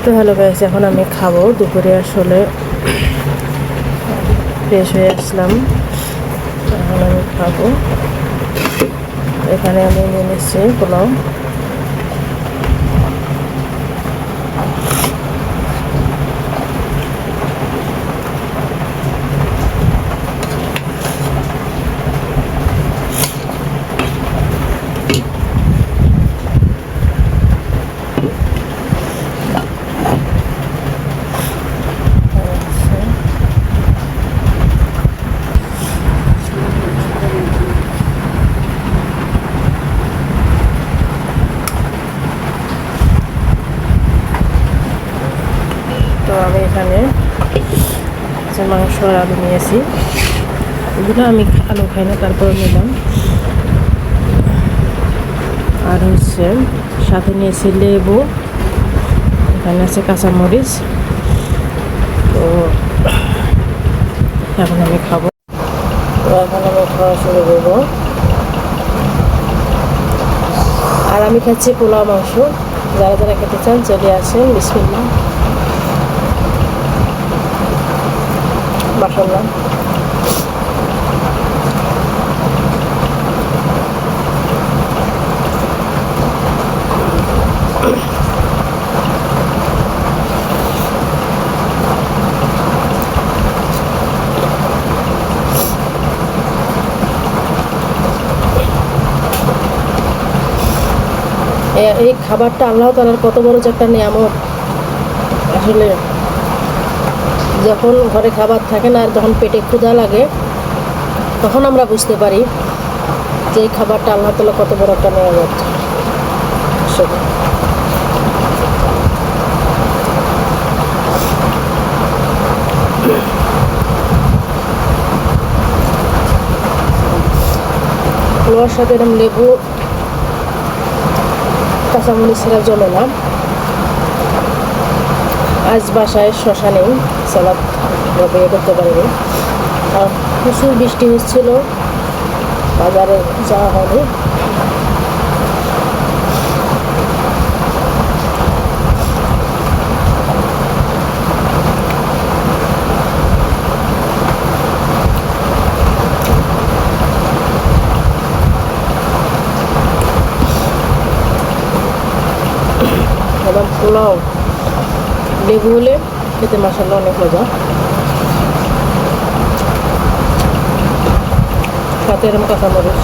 তো hello guys, এখন আমি খাবো। দুপুরে আসলে ফ্রেশ হয়ে আসলাম, এখন আমি খাবো। এখানে আমি নিয়ে নিচ্ছি পোলাও। তো আমি এখানে যে মাংস আর আলু নিয়েছি, এগুলো আমি আলু খাই না, তারপরে নিলাম। আর হচ্ছে সাথে নিয়েছি লেবু, এখানে আছে কাঁচামরিচ। তো এখন আমি খাবো। তো এখন আমি খাওয়া শুরু করবো। আর আমি খাচ্ছি পোলাও মাংস। যারা যারা খেতে চান চলে আসেন। বিসমিল্লাহ। মাশাআল্লাহ। এই খাবারটা আল্লাহ তাআলার কত বড় যে একটা নিয়ামত। আসলে যখন ঘরে খাবার থাকে না, আর যখন পেটে ক্ষুধা লাগে, তখন আমরা বুঝতে পারি যে এই খাবারটা আল্লাহ তাআলা কত বড় একটা নিয়ামত। আসলে পোলাওর সাথে এরকম লেবু কাঁচামরিচ ছাড়া জমে না। আজ বাসায় শশা নেই, সালাদ ইয়ে করতে পারিনি। আর প্রচুর বৃষ্টি হচ্ছিল, বাজারে যাওয়া হয়নি। এবার পোলাও লেবু হলে খেতে মাশাআল্লাহ অনেক মজা। সাথে এরকম কাঁচামরিচ।